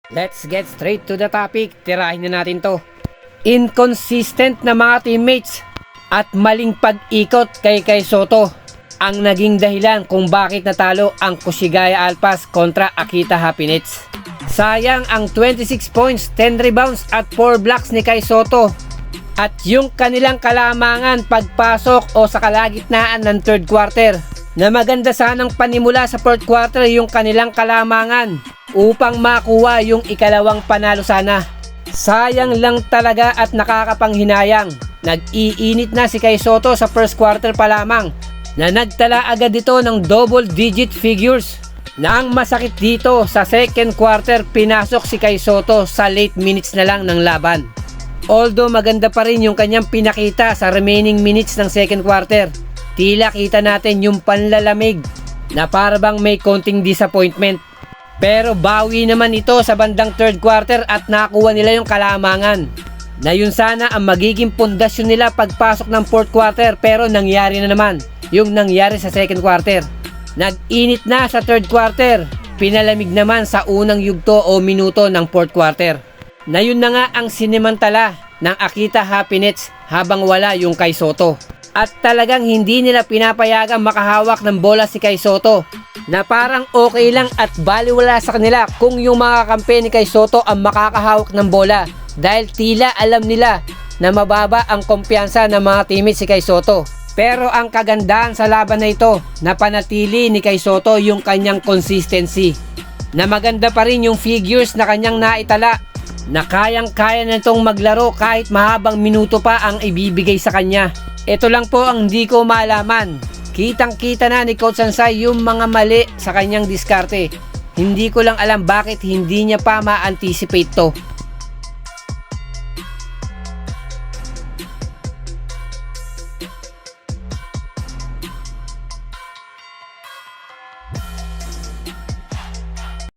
Let's get straight to the topic. Tirahin na natin to. Inconsistent na mga teammates at maling pag-ikot kay Soto ang naging dahilan kung bakit natalo ang Kushigaya Alpas kontra Akita Happinets. Sayang ang 26 points, 10 rebounds at 4 blocks ni Kai Soto. At yung kanilang kalamangan pagpasok o sa kalagitnaan ng third quarter, na maganda sanang panimula sa fourth quarter yung kanilang kalamangan upang makuha yung ikalawang panalo sana. Sayang lang talaga at nakakapanghinayang. Nag-iinit na si Kai Soto sa first quarter pa lamang na nagtala agad ito ng double digit figures. Na ang masakit dito sa second quarter, pinasok si Kai Soto sa late minutes na lang ng laban. Although maganda pa rin yung kanyang pinakita sa remaining minutes ng second quarter, tila kita natin yung panlalamig na parabang may konting disappointment. Pero bawi naman ito sa bandang third quarter at nakuha nila yung kalamangan na yun sana ang magiging pundasyon nila pagpasok ng fourth quarter, pero nangyari na naman yung nangyari sa second quarter. Nag-init na sa third quarter, pinalamig naman sa unang yugto o minuto ng fourth quarter. Na yun na nga ang sinemantala ng Akita Happinets habang wala yung Kai Soto. At talagang hindi nila pinapayagang makahawak ng bola si Kai Soto, na parang okay lang at baliwala sa kanila kung yung mga kampe ni Kai Soto ang makakahawak ng bola, dahil tila alam nila na mababa ang kumpiyansa ng mga teammates si Kai Soto. Pero ang kagandahan sa laban na ito, napanatili ni Kai Soto yung kanyang consistency, na maganda pa rin yung figures na kanyang naitala, na kayang-kaya na itong maglaro kahit mahabang minuto pa ang ibibigay sa kanya. Ito lang po ang hindi ko malaman. Kitang-kita na ni Coach Sansay yung mga mali sa kanyang diskarte. Hindi ko lang alam bakit hindi niya pa ma-anticipate to.